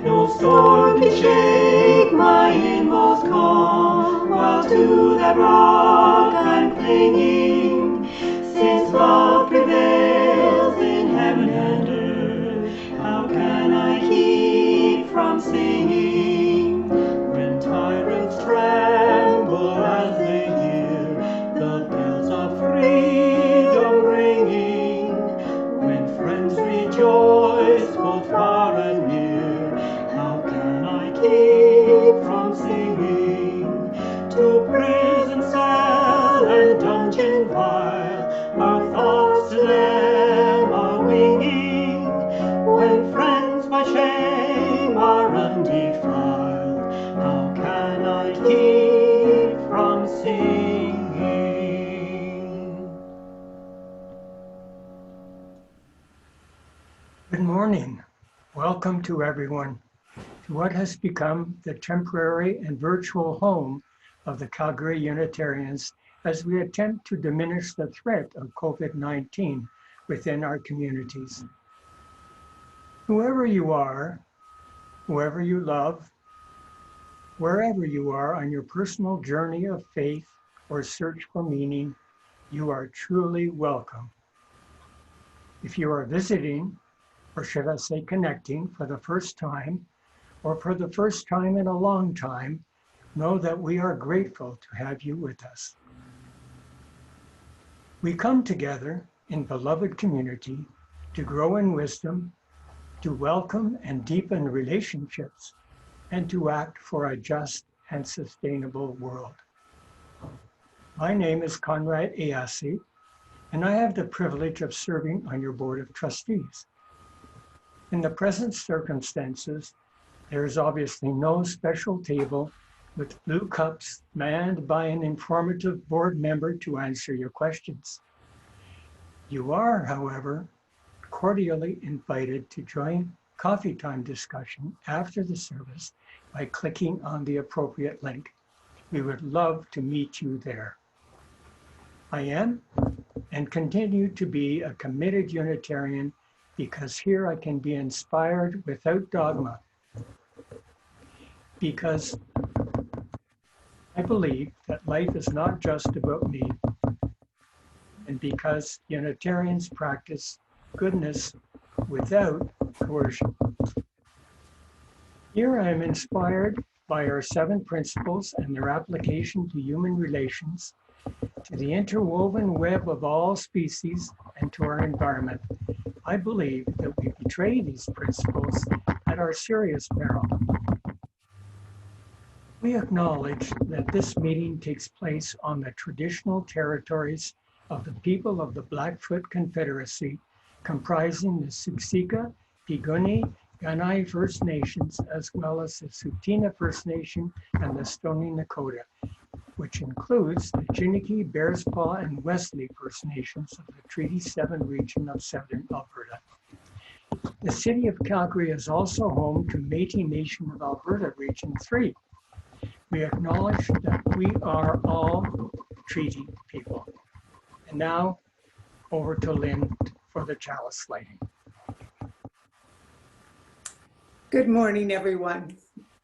No storm can shake my inmost calm, while to that rock I'm clinging. Since love prevails in heaven and earth, how can I keep from singing? When tyrants tremble as they hear the bells of freedom ringing, when friends rejoice both far and near, how can I keep from singing? To prison cell and dungeon vile, our thoughts to them are winging. When friends by shame are undefiled, how can I keep from singing? Good morning. Welcome to everyone to what has become the temporary and virtual home of the Calgary Unitarians as we attempt to diminish the threat of COVID-19 within our communities. Whoever you are, whoever you love, wherever you are on your personal journey of faith or search for meaning, you are truly welcome. If you are visiting, or should I say connecting for the first time, or for the first time in a long time, know that we are grateful to have you with us. We come together in beloved community to grow in wisdom, to welcome and deepen relationships, and to act for a just and sustainable world. My name is Conrad Ayasi, and I have the privilege of serving on your board of trustees. In the present circumstances, there is obviously no special table with blue cups manned by an informative board member to answer your questions. You are, however, cordially invited to join coffee time discussion after the service by clicking on the appropriate link. We would love to meet you there. I am and continue to be a committed Unitarian because here I can be inspired without dogma. Because I believe that life is not just about me, and because Unitarians practice goodness without coercion. Here I am inspired by our 7 principles and their application to human relations, to the interwoven web of all species, and to our environment. I believe that we betray these principles at our serious peril. We acknowledge that this meeting takes place on the traditional territories of the people of the Blackfoot Confederacy, comprising the Siksika, Piikani, Kainai First Nations, as well as the Tsuut'ina First Nation and the Stoney Nakoda, which includes the Chiniki, Bearspaw, and Wesley First Nations of the Treaty 7 region of southern Alberta. The city of Calgary is also home to Métis Nation of Alberta Region 3. We acknowledge that we are all treaty people. And now, over to Lynn for the chalice lighting. Good morning, everyone.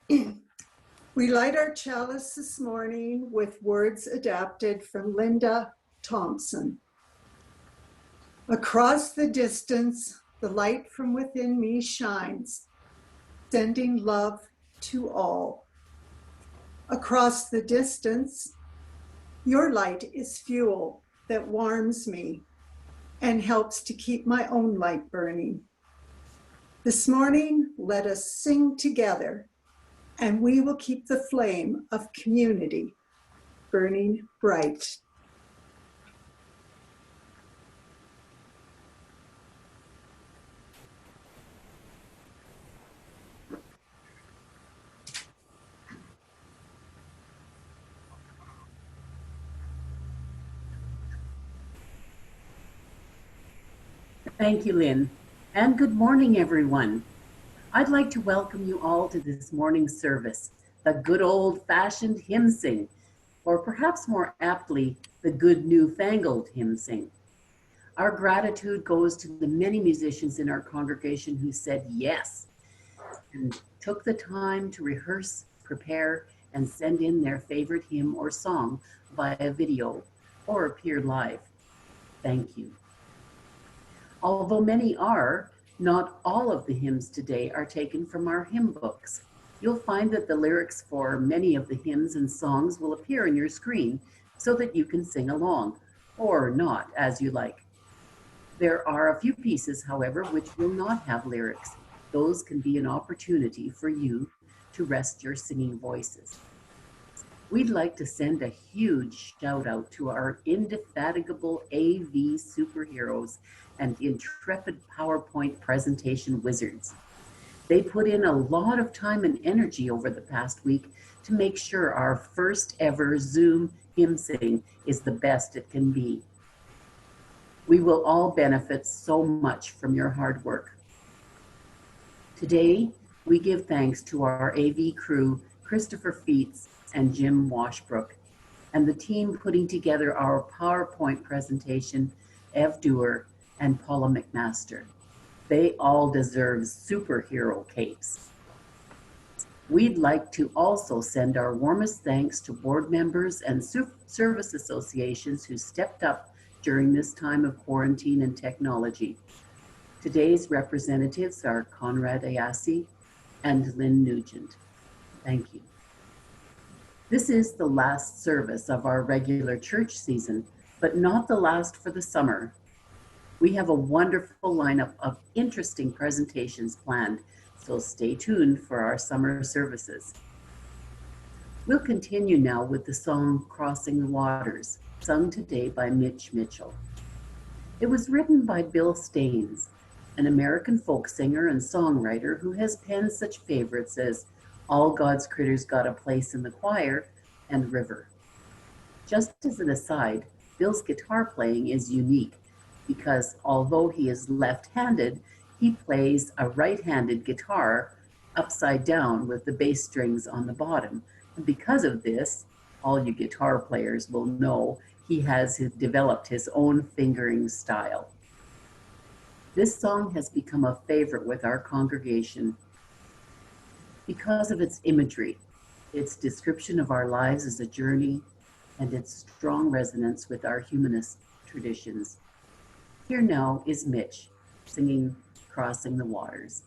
We light our chalice this morning with words adapted from Linda Thompson. Across the distance, the light from within me shines, sending love to all. Across the distance, your light is fuel that warms me and helps to keep my own light burning. This morning, let us sing together, and we will keep the flame of community burning bright. Thank you, Lynn, and good morning, everyone. I'd like to welcome you all to this morning's service, the good old-fashioned hymn sing, or perhaps more aptly, the good newfangled hymn sing. Our gratitude goes to the many musicians in our congregation who said yes, and took the time to rehearse, prepare, and send in their favorite hymn or song via video or appear live. Thank you. Although many are, not all of the hymns today are taken from our hymn books. You'll find that the lyrics for many of the hymns and songs will appear on your screen so that you can sing along, or not, as you like. There are a few pieces, however, which will not have lyrics. Those can be an opportunity for you to rest your singing voices. We'd like to send a huge shout out to our indefatigable AV superheroes and intrepid PowerPoint presentation wizards. They put in a lot of time and energy over the past week to make sure our first ever Zoom hymn sing is the best it can be. We will all benefit so much from your hard work. Today, we give thanks to our AV crew, Christopher Feets and Jim Washbrook, and the team putting together our PowerPoint presentation, Ev Dewar and Paula McMaster. They all deserve superhero capes. We'd like to also send our warmest thanks to board members and service associations who stepped up during this time of quarantine and technology. Today's representatives are Conrad Ayasi and Lynn Nugent. Thank you. This is the last service of our regular church season, but not the last for the summer. We have a wonderful lineup of interesting presentations planned, so stay tuned for our summer services. We'll continue now with the song Crossing the Waters, sung today by Mitch Mitchell. It was written by Bill Staines, an American folk singer and songwriter who has penned such favorites as All God's Critters Got a Place in the Choir and River. Just as an aside, Bill's guitar playing is unique because although he is left-handed, he plays a right-handed guitar upside down with the bass strings on the bottom. And because of this, all you guitar players will know he has developed his own fingering style. This song has become a favorite with our congregation because of its imagery, its description of our lives as a journey, and its strong resonance with our humanist traditions. Here now is Mitch singing Crossing the Waters.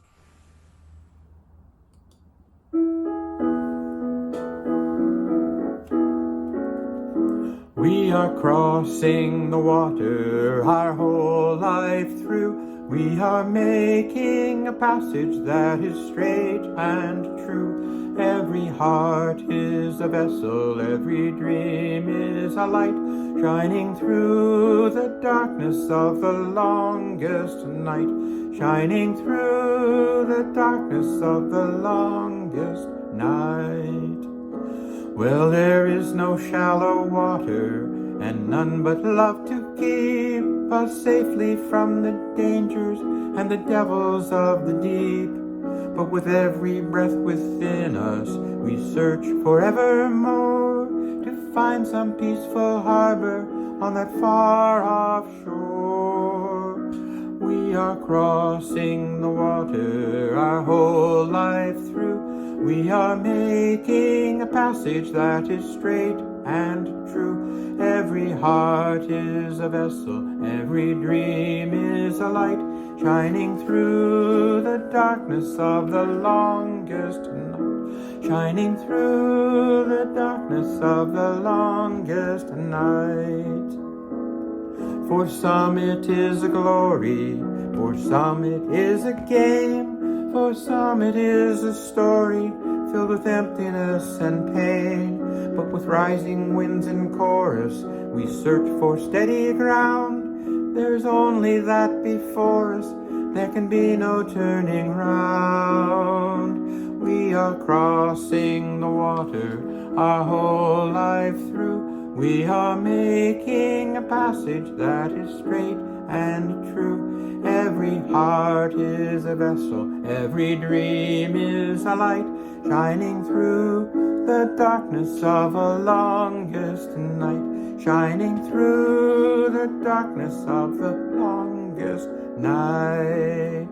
We are crossing the water our whole life through. We are making a passage that is straight and true. Every heart is a vessel, every dream is a light, shining through the darkness of the longest night, shining through the darkness of the longest night. Well, there is no shallow water, and none but love to keep us safely from the dangers and the devils of the deep. But with every breath within us, we search forevermore to find some peaceful harbor on that far-off shore. We are crossing the water our whole life through. We are making a passage that is straight and true. Every heart is a vessel, every dream is a light, shining through the darkness of the longest night, shining through the darkness of the longest night. For some it is a glory, for some it is a game, for some it is a story filled with emptiness and pain. But with rising winds in chorus, we search for steady ground. There's only that before us, there can be no turning round. We are crossing the water our whole life through. We are making a passage that is straight and true. Every heart is a vessel, every dream is a light, shining through the darkness of a longest night, shining through the darkness of the longest night.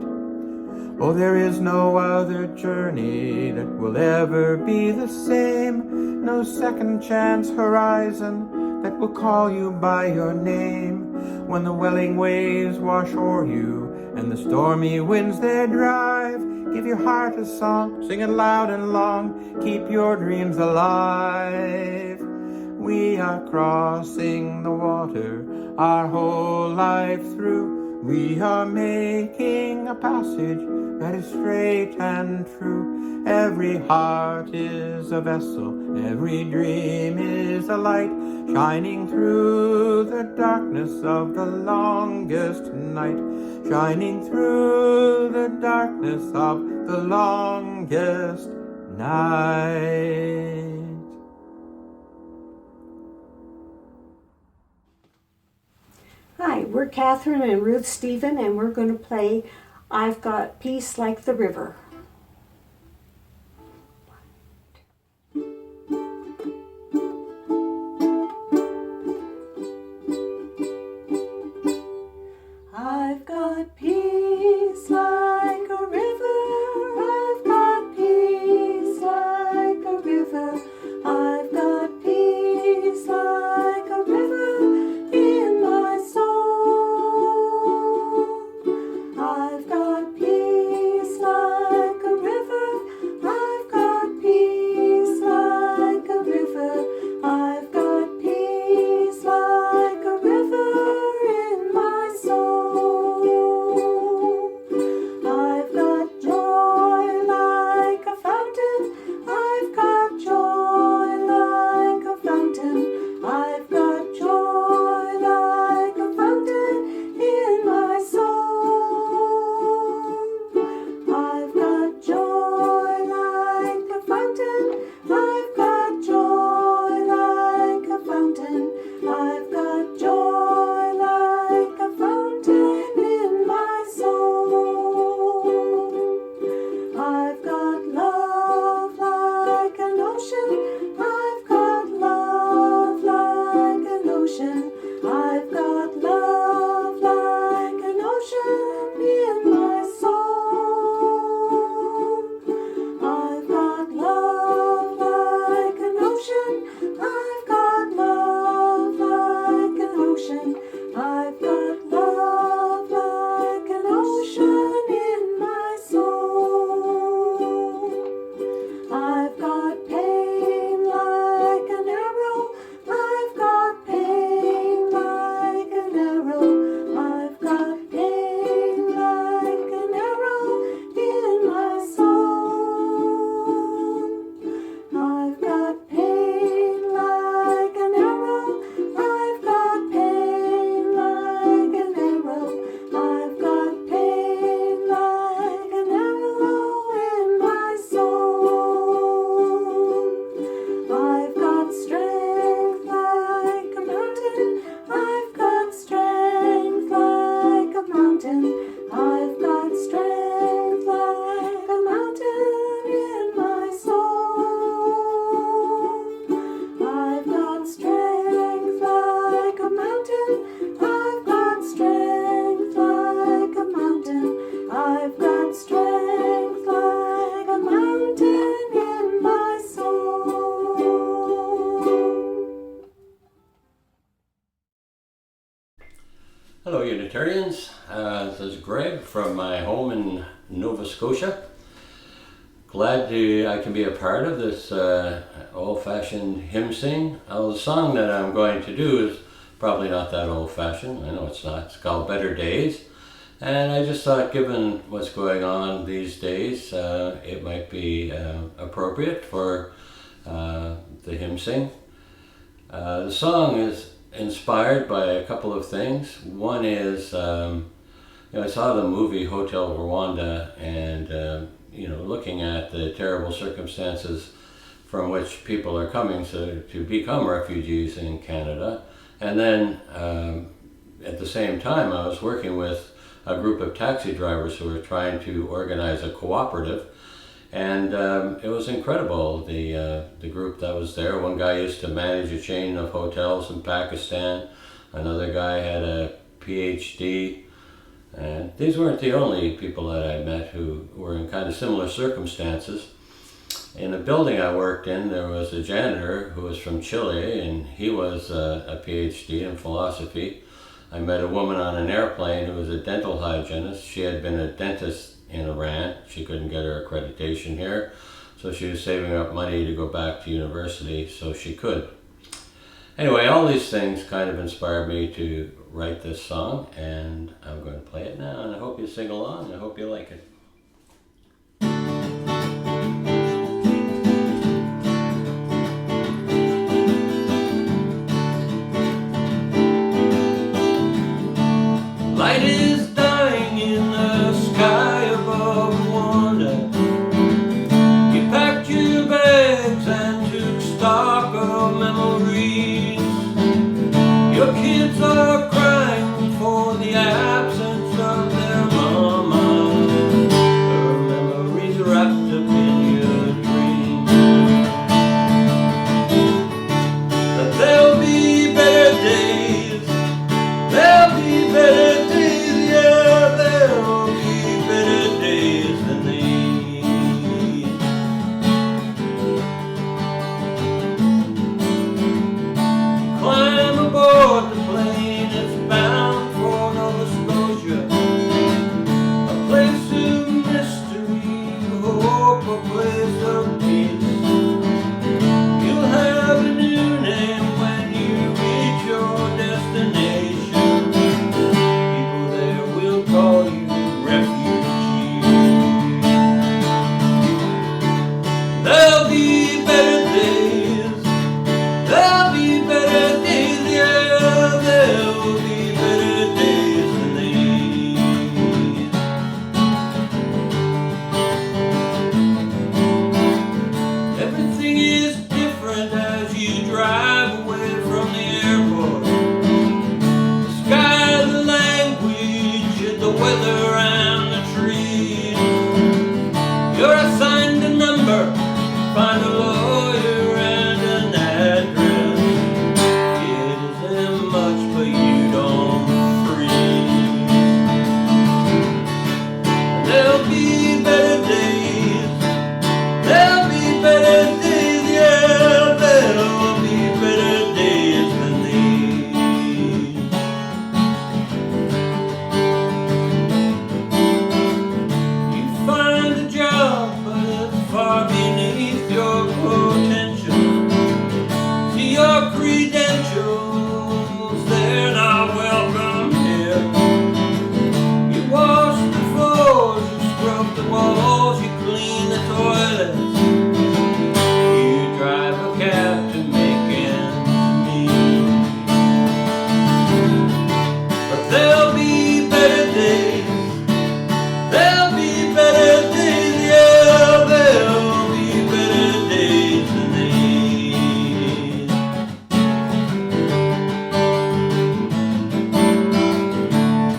Oh, there is no other journey that will ever be the same. No second chance horizon that will call you by your name. When the welling waves wash o'er you and the stormy winds they drive, give your heart a song, sing it loud and long, keep your dreams alive. We are crossing the water our whole life through. We are making a passage that is straight and true. Every heart is a vessel, every dream is a light, shining through the darkness of the longest night, shining through the darkness of the longest night. Hi, we're Catherine and Ruth Stephen, and we're going to play I've Got Peace Like the River. I've got peace like a river. I've got peace like a river. I've got peace like a river in my soul. I've got peace like a river. I've got peace like a river. I've got peace like a river in my soul. I've got joy like a fountain. I've got joy like a fountain. I've got joy like a fountain in my soul. I've got joy like a fountain. I've got joy like a fountain. I've got joy like a fountain in my soul. I've got love like an ocean. I've got love like an ocean. I've got love like an ocean in my soul. I've got love like an ocean. I've got love like an ocean. I've got love like an ocean in my soul. I've got pain like an arrow. I've got pain like an arrow. I've got pain like an arrow in my soul. I've got pain like an arrow. I've got pain like an arrow. I've got pain like an arrow in my soul. I've got strength like a mountain. I've got strength like a mountain. I've got strength like a mountain in my soul. I've got strength like a mountain. I've got strength like a mountain. I've got strength like a mountain in my soul. Hello Unitarians, this is Greg from my home in Nova Scotia. Glad I can be a part of this old-fashioned hymn sing. The song that I'm going to do is probably not that old-fashioned, I know it's not. It's called Better Days. And I just thought, given what's going on these days, it might be appropriate for the hymn sing. The song is inspired by a couple of things. One is, I saw the movie Hotel Rwanda, and looking at the terrible circumstances from which people are coming to become refugees in Canada. And then at the same time, I was working with a group of taxi drivers who were trying to organize a cooperative. And it was incredible, the group that was there. One guy used to manage a chain of hotels in Pakistan. Another guy had a PhD And these weren't the only people that I met who were in kind of similar circumstances. In the building I worked in, there was a janitor who was from Chile, and he was a PhD in philosophy. I met a woman on an airplane who was a dental hygienist. She had been a dentist in Iran. She couldn't get her accreditation here, so she was saving up money to go back to university so she could. Anyway, all these things kind of inspired me to write this song, and I'm going to play it now, and I hope you sing along, and I hope you like it. Light is dying in the sky above Wanda. You packed your bags and took stock of memories. Your kids are crying for the absence of their mama. Her memories wrapped up in your dreams. But there'll be better days. There'll be better days, yeah, there'll be better days than these. Climb aboard the plane, it's bound for Nova Scotia, a place of mystery, hope, a place of peace. You'll have a new name when you reach your destination. People there will call you refugee. There'll be better days. There'll be better days, yeah, there'll be better days than these. Everything is different as you drive away from the airport. The sky, the language, the weather and the trees. You're assigned a number, find a lawyer and an address. It isn't much, but you don't freeze. There'll be better days. There'll be better days, yeah, there'll be better days than these. You find a job, but it's far beneath your potential. See your credentials, they're not welcome here. You wash the floors, you scrub the walls, you clean the toilets. You drive a cab to make ends meet. But there'll be better days. There'll be better days, yeah, there'll be better days than these.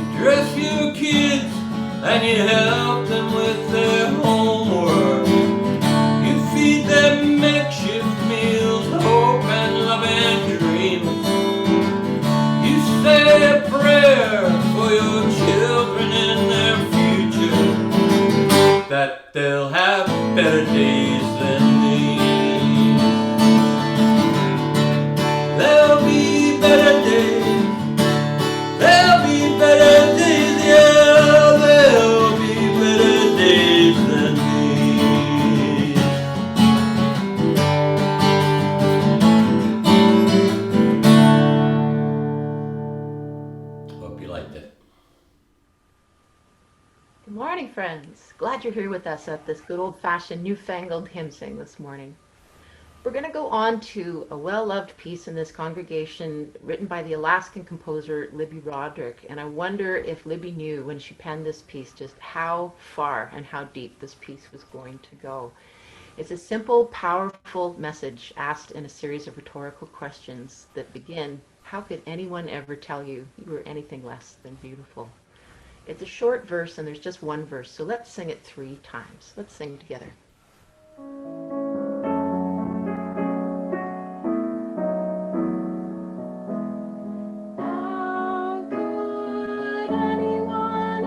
You dress your kids and you help them with their homework. You feed them makeshift meals, hope and love and dreams. You say a prayer for your children and their future, that they'll have better days than these. There'll be better days. There'll be better days, yeah, there'll be better days than these. Hope you liked it. Good morning, friends. Glad you're here with us at this good old-fashioned newfangled hymn sing this morning. We're going to go on to a well-loved piece in this congregation written by the Alaskan composer Libby Roderick, and I wonder if Libby knew when she penned this piece just how far and how deep this piece was going to go. It's a simple, powerful message asked in a series of rhetorical questions that begin, how could anyone ever tell you you were anything less than beautiful? It's a short verse and there's just one verse, so let's sing it 3 times. Let's sing together. How could anyone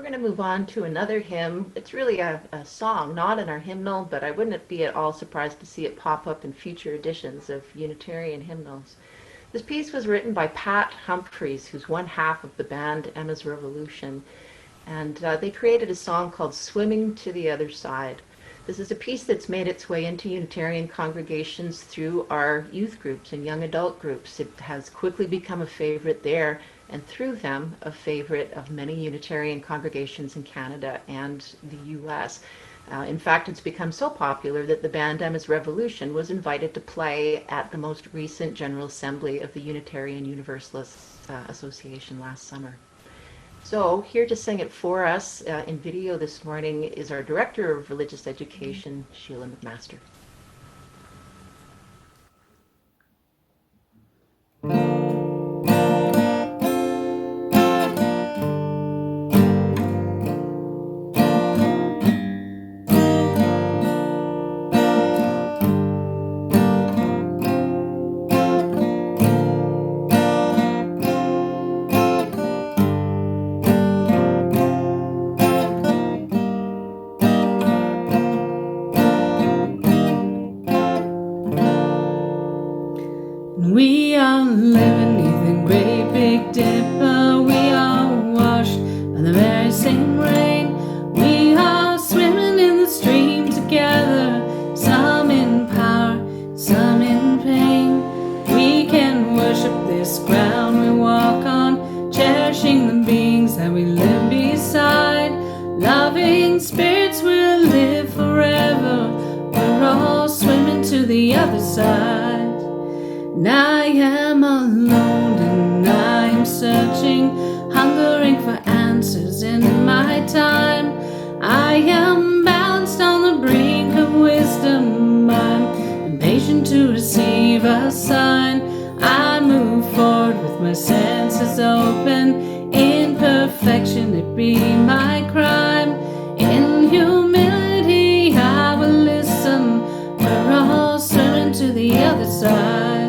going to move on to another hymn. It's really a song, not in our hymnal, but I wouldn't be at all surprised to see it pop up in future editions of Unitarian hymnals. This piece was written by Pat Humphreys, who's one half of the band Emma's Revolution, and they created a song called Swimming to the Other Side. This is a piece that's made its way into Unitarian congregations through our youth groups and young adult groups. It has quickly become a favorite there, and through them, a favorite of many Unitarian congregations in Canada and the U.S. In fact, it's become so popular that the band Emma's Revolution was invited to play at the most recent General Assembly of the Unitarian Universalist Association last summer. So here to sing it for us in video this morning is our Director of Religious Education, Sheila McMaster. We are living neath the great big dipper. We are washed by the very same rain. We are swimming in the stream together, some in power, some in pain. We can worship this ground we walk on, cherishing the beings that we live beside. Loving spirits will live forever. We're all swimming to the other side. And I am alone and I am searching, hungering for answers in my time. I am balanced on the brink of wisdom. I'm impatient to receive a sign. I move forward with my senses open. In perfection it be my crime. In humility I will listen. We're all swimming to the other side.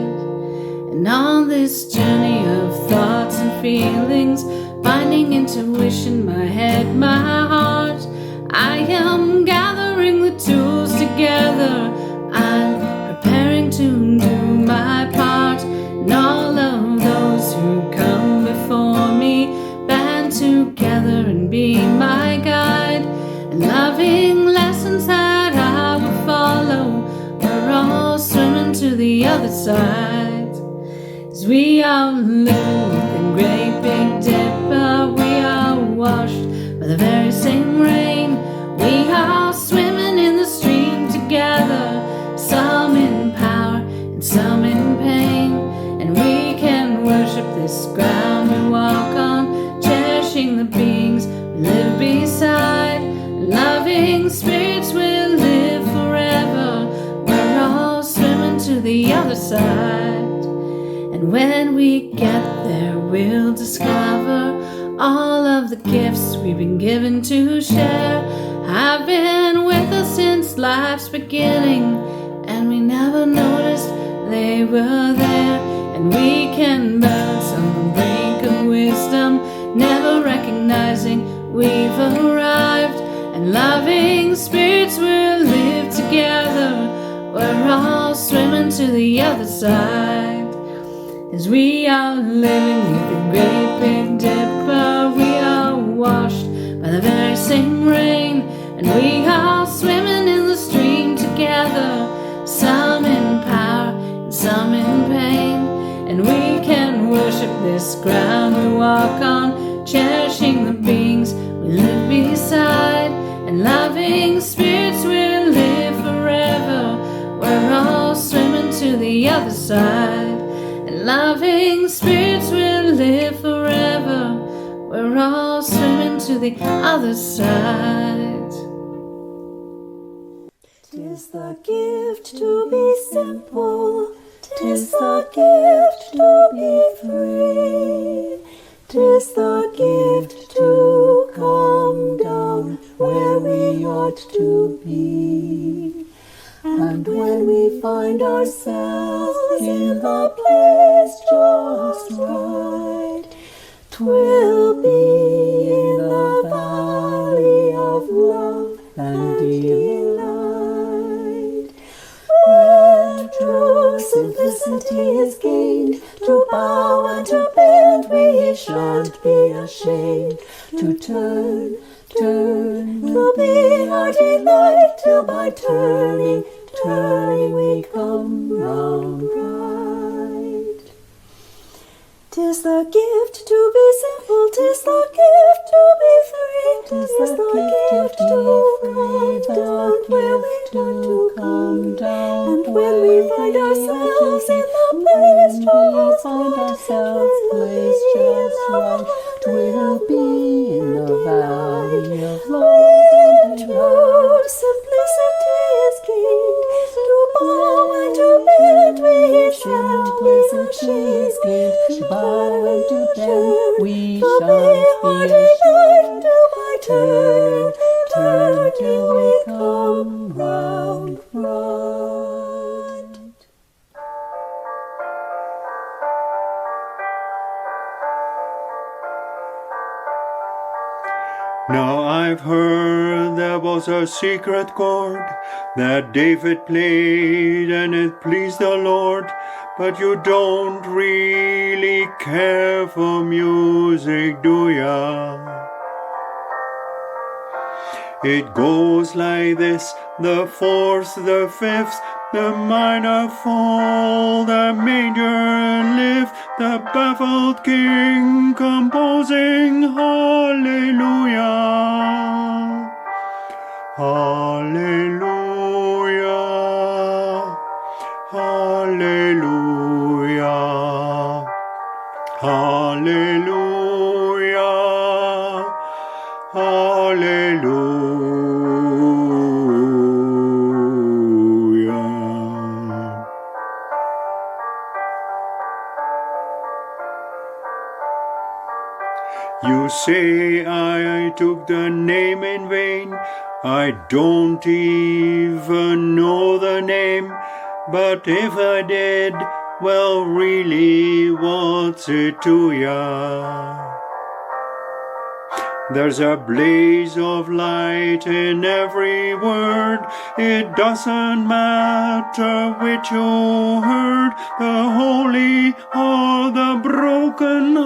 And on this journey of thoughts and feelings, finding intuition, my head, my heart, I am gathering the tools together. I'm preparing to do my part. And all of those who come before me band together and be my guide. And loving lessons that I will follow. We're all swimming to the other side. As we are living with the great big dipper, we are washed by the very same rain. We are swimming in the stream together, some in power and some in pain. And we can worship this ground we walk on, cherishing the beings we live beside. Loving spirits will live forever. We're all swimming to the other side. And when we get there, we'll discover all of the gifts we've been given to share. Have been with us since life's beginning, and we never noticed they were there. And we can balance on the brink of wisdom, never recognizing we've arrived. And loving spirits will live together. We're all swimming to the other side. As we are living neath the great big dipper, we are washed by the very same rain. And we are swimming in the stream together, some in power and some in pain. And we can worship this ground we walk on, cherishing the beings we live beside. And loving spirits will live forever. We're all swimming to the other side. Loving spirits will live forever. We're all swimming to the other side. 'Tis the gift to be simple, 'tis the gift to be free, 'tis the gift to come down where we ought to be. And when we find ourselves in the place just right, 'twill be in the valley Simplicity is gained. To bow and to bend we shan't be ashamed. To turn, will be our delight, till by turning we come round right. 'Tis the gift to be simple, 'tis the gift to be free, 'tis the gift to come down where we want to come. And when we find ourselves in the place just right, we'll be in the valley of love and true. Simplicity is gained. To bow and to bend we shan't be ashamed. To bow and to bend we shan't be ashamed. Turn till we come round right. Now I've heard there was a secret chord that David played and it pleased the Lord, but you don't really care for music, do ya? It goes like this: the fourth, the fifth, the minor fall, the major lift, the baffled king composing hallelujah, hallelujah, hallelujah, hallelujah, hallelujah. You say I took the name in vain. I don't even know the name, but if I did, well, really, what's it to ya? There's a blaze of light in every word. It doesn't matter which you heard, the holy or the broken.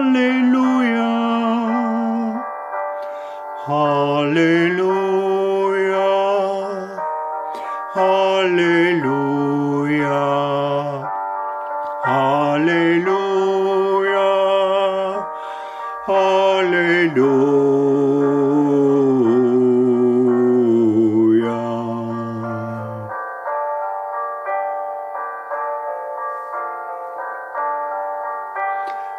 Hallelujah, hallelujah, hallelujah, hallelujah, hallelujah.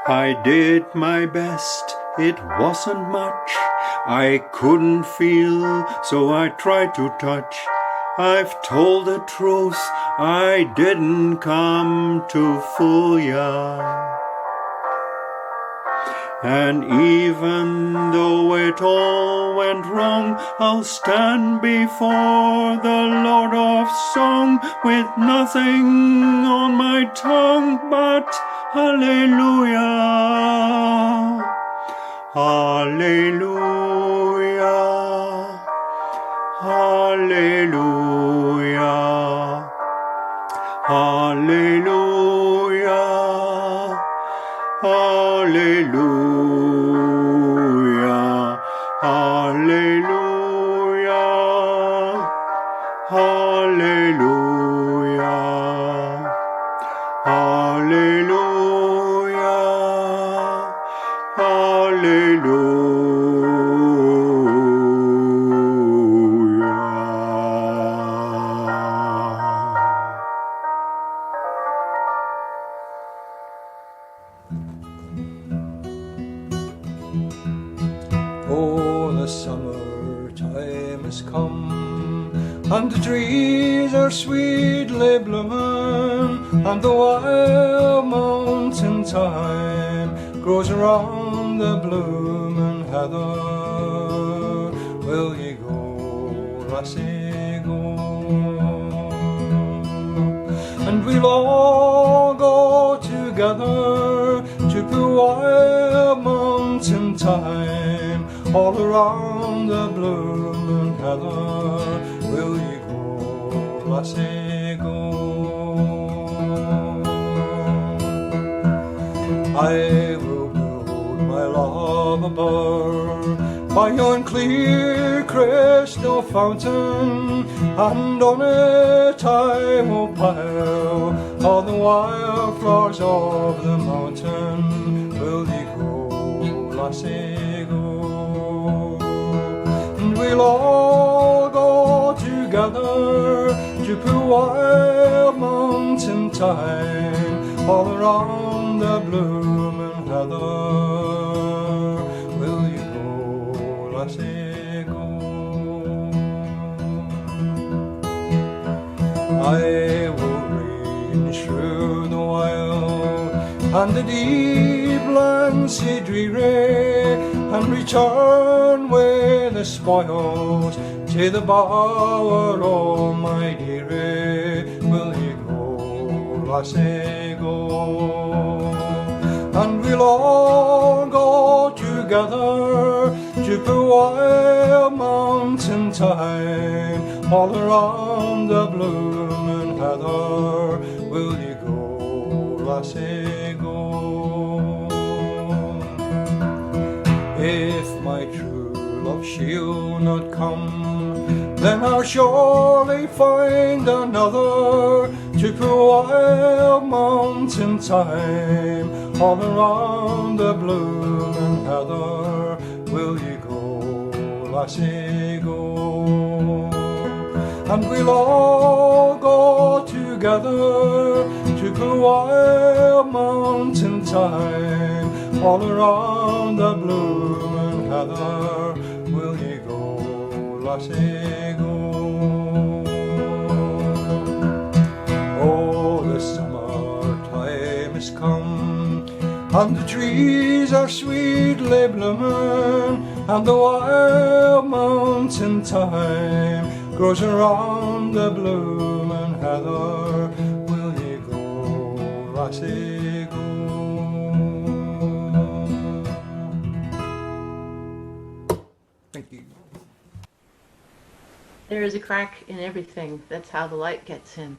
I did my best, it wasn't much. I couldn't feel, so I tried to touch. I've told the truth, I didn't come to fool ya. And even though it all went wrong, I'll stand before the Lord of Song with nothing on my tongue but hallelujah, hallelujah, hallelujah, hallelujah, hallelujah, hallelujah, hallelujah, hallelujah, hallelujah. Oh, the summertime has come, and the trees are sweetly blooming, and the wild mountain thyme grows around the blooming heather. Will ye go, lassie, go? And we'll all go together to the wild mountain thyme, all around the blooming heather. Will ye go, lassie, go? I will build my love above by yon clear crystal fountain, and on it I will pile all the wildflowers of the mountain. Will ye go, lassie, go? And we'll all go together to poor wild mountain thyme, all around the blooming heather. Will you go, lassie, go? I will range through the wild and the deep lands sea dreary, and return with the spoils to the bower, oh my dearie. Will you go, lassie, go? And we'll all go together to poor wild mountain thyme, all around the blooming heather. Will you go, lassie, go? If my true love she'll not come, then I'll surely find another to poor wild mountain thyme, all around the blooming heather. Will you go, lassie, go? And we'll all go together to poor wild mountain thyme, all around the blooming heather. Will you go, lassie, go? Oh, the summertime is come, and the trees are sweetly blooming, and the wild mountain thyme grows around the blooming heather. Will you go, lassie, go? Thank you. There is a crack in everything. That's how the light gets in.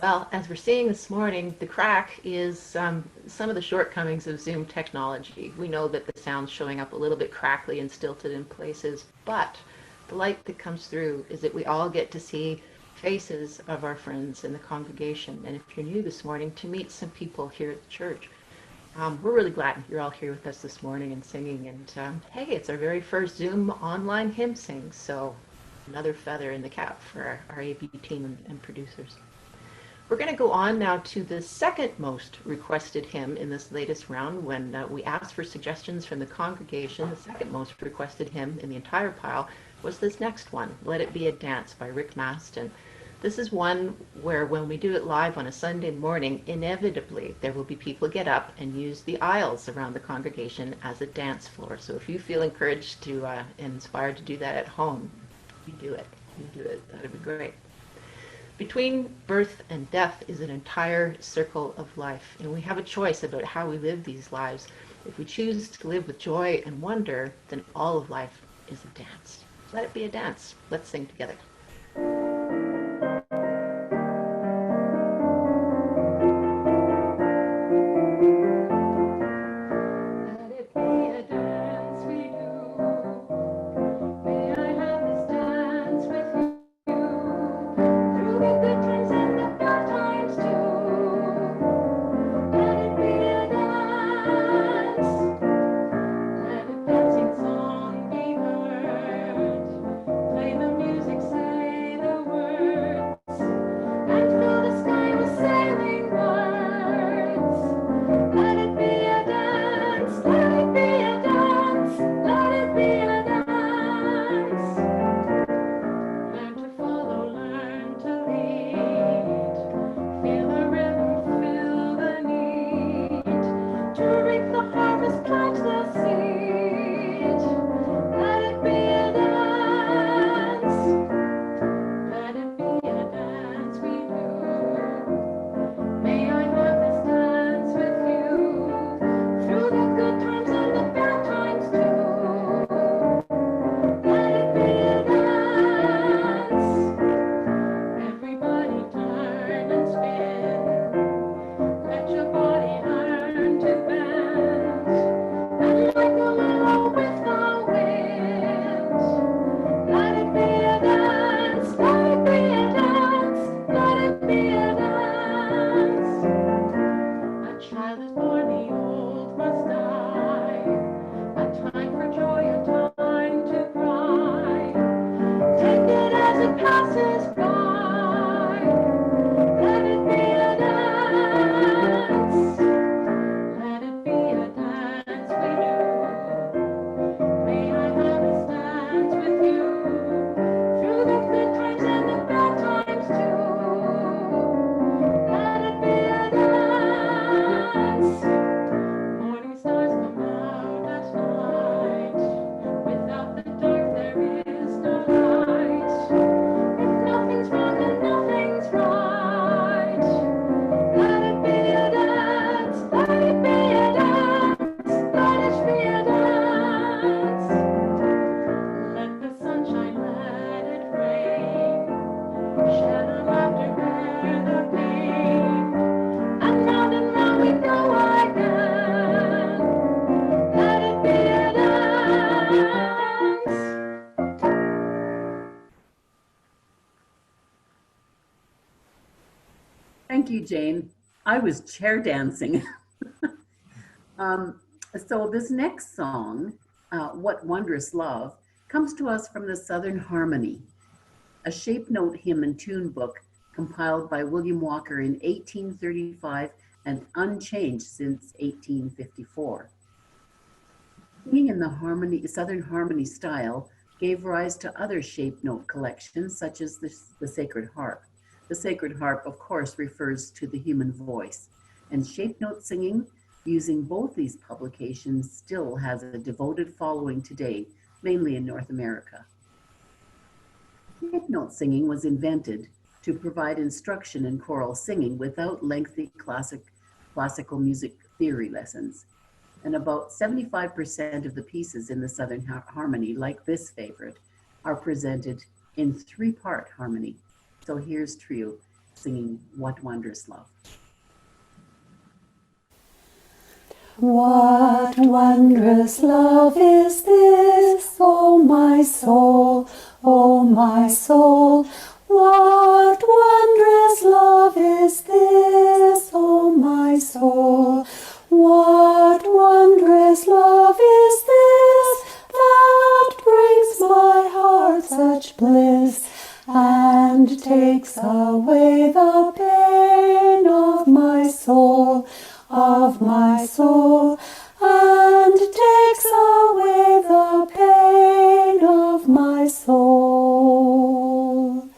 Well, as we're seeing this morning, the crack is some of the shortcomings of Zoom technology. We know that the sound's showing up a little bit crackly and stilted in places, but the light that comes through is that we all get to see faces of our friends in the congregation. And if you're new this morning, to meet some people here at the church. We're really glad you're all here with us this morning and singing. And hey, it's our very first Zoom online hymn sing, so another feather in the cap for our AV team and producers. We're going to go on now to the second most requested hymn in this latest round. When we asked for suggestions from the congregation, the second most requested hymn in the entire pile was this next one, Let It Be a Dance by Rick Maston. This is one where when we do it live on a Sunday morning, inevitably there will be people get up and use the aisles around the congregation as a dance floor. So if you feel encouraged to and inspired to do that at home, you do it. You do it. That would be great. Between birth and death is an entire circle of life, and we have a choice about how we live these lives. If we choose to live with joy and wonder, then all of life is a dance. Let it be a dance. Let's sing together. Play the music sound. you, Jane. I was chair dancing. So this next song, What Wondrous Love, comes to us from the Southern Harmony, a shape note hymn and tune book compiled by William Walker in 1835 and unchanged since 1854. Singing in the Southern Harmony style gave rise to other shape note collections such as the Sacred Harp. The Sacred Harp, of course, refers to the human voice, and shape note singing using both these publications still has a devoted following today, mainly in North America. Shape note singing was invented to provide instruction in choral singing without lengthy classical music theory lessons. And about 75% of the pieces in the Southern Harmony, like this favorite, are presented in 3-part harmony. So here's Trio singing What Wondrous Love. What wondrous love is this, O my soul, O my soul? What wondrous love is this, O my soul? What wondrous love is this that brings my heart such bliss and takes away the pain of my soul, and takes away the pain of my soul.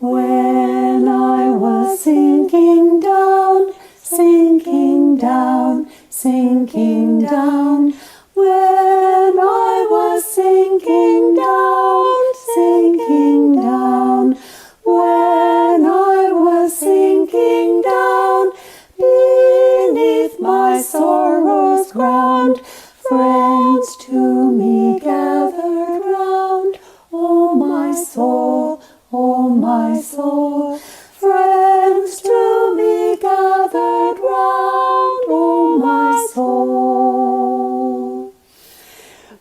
When I was sinking down, sinking down, sinking down, when I was sinking down, sinking down, when I was sinking down, beneath my sorrow's ground, friends to me gathered round. O my soul, O my soul, friends to me gathered round. O my soul,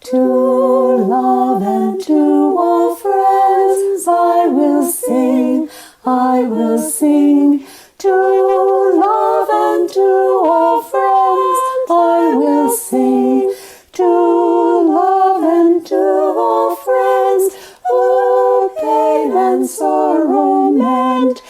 to love and to all friends I will sing, I will sing. To love and to all friends I will sing. To love and to all friends who pain and sorrow mend,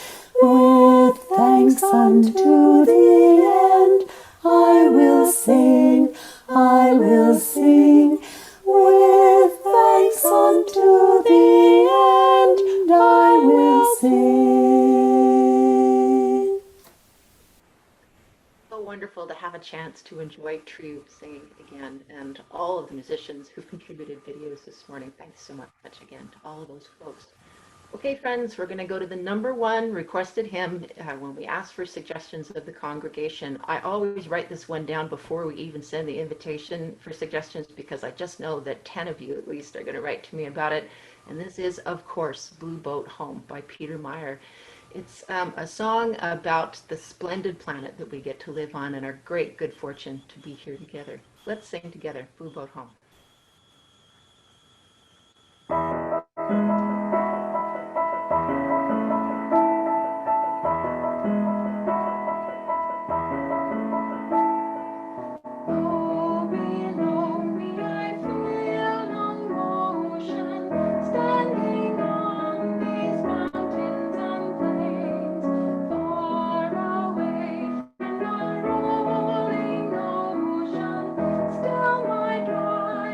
with thanks unto the end I will sing, I will sing. With thanks unto the end I will sing. So wonderful to have a chance to enjoy Trio singing again, and all of the musicians who contributed videos this morning. Thanks so much again to all of those folks. Okay, friends, we're going to go to the #1 requested hymn when we ask for suggestions of the congregation. I always write this one down before we even send the invitation for suggestions, because I just know that 10 of you at least are going to write to me about it. And this is, of course, Blue Boat Home by Peter Meyer. It's a song about the splendid planet that we get to live on and our great good fortune to be here together. Let's sing together, Blue Boat Home. Still my drive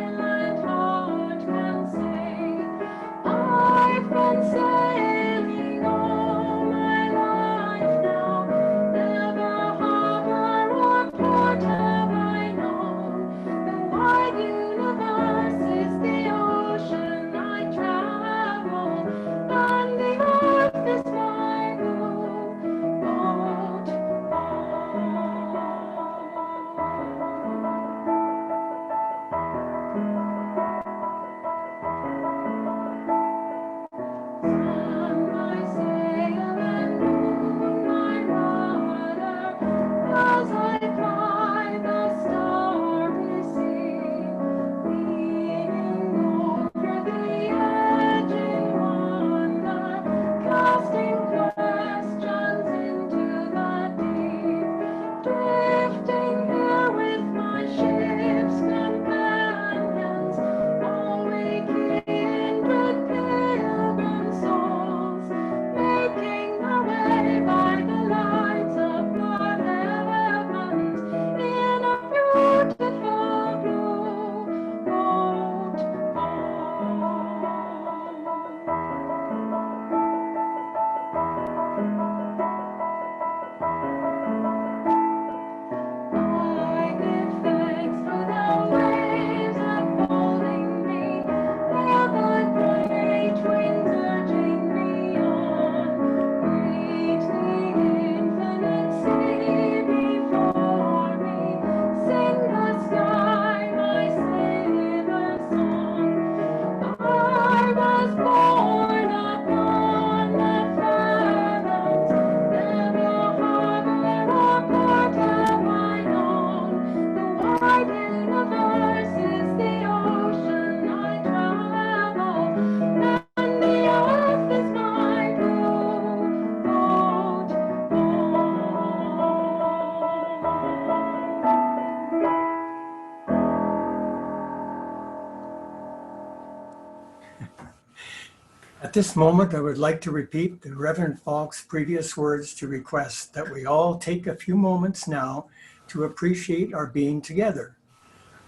At this moment, I would like to repeat the Reverend Falk's previous words to request that we all take a few moments now to appreciate our being together,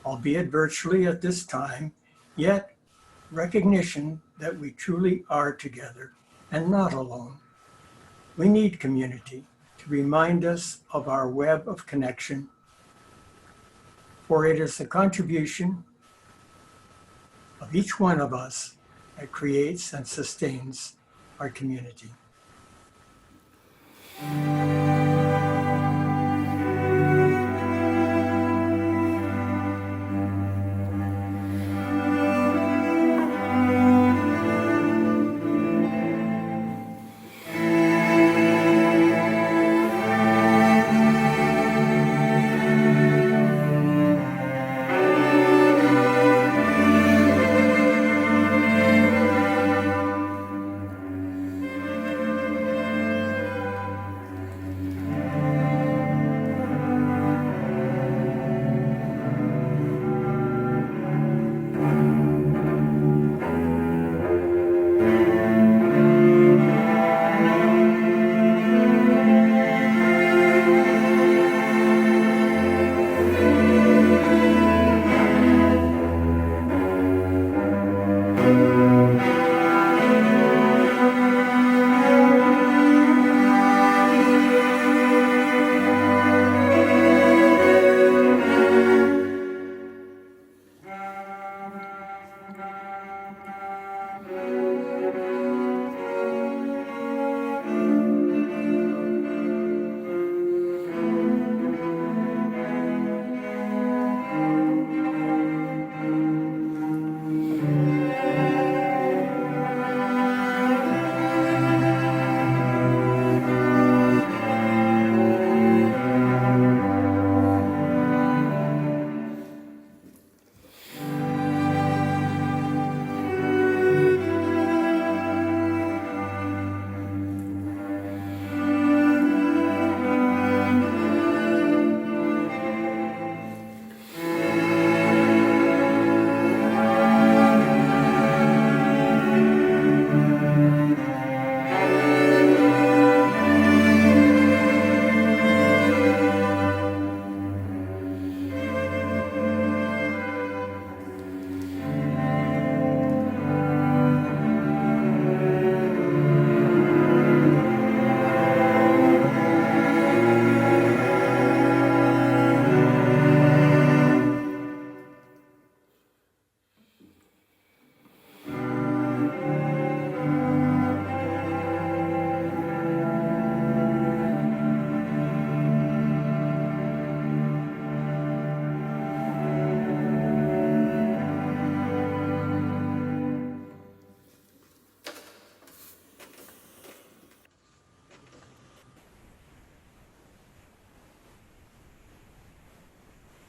albeit virtually at this time, yet recognition that we truly are together and not alone. We need community to remind us of our web of connection, for it is the contribution of each one of us that creates and sustains our community.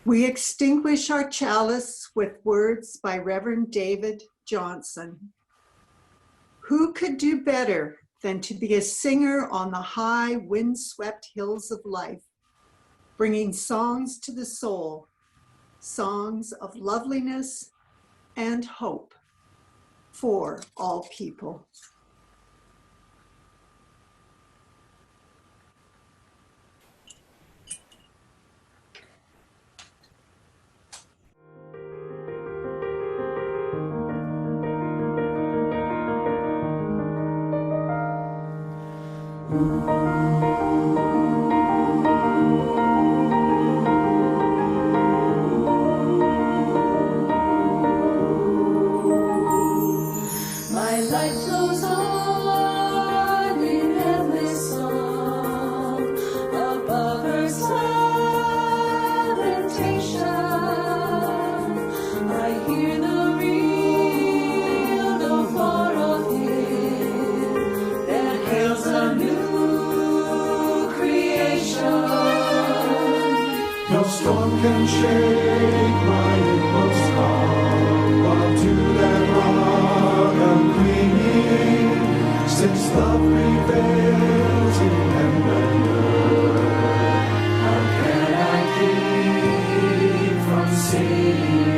We extinguish our chalice with words by Reverend David Johnson. Who could do better than to be a singer on the high windswept hills of life, bringing songs to the soul, songs of loveliness and hope for all people. My life flows on in endless song above Earth's lamentation. I hear the real, no far off hymn that hails a new creation. No storm can shake my inmost heart, while to that rock I'm clinging, since love prevails in heaven and earth. How can I keep from singing?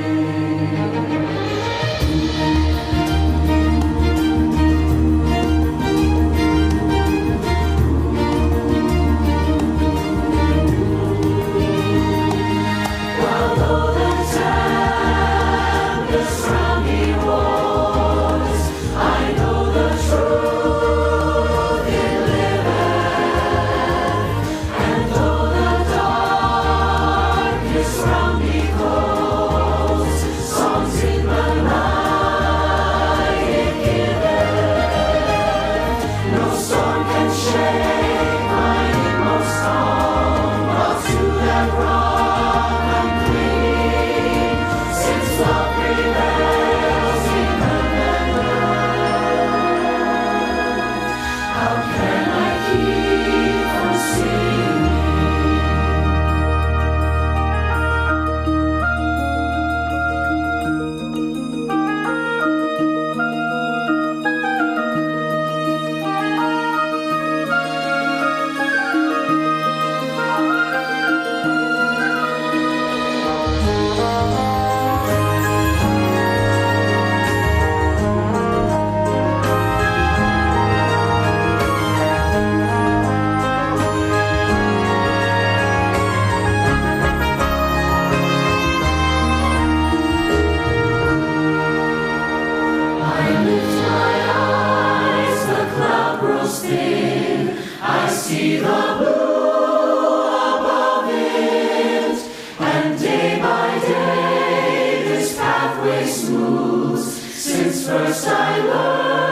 pathway smooth, since first I learned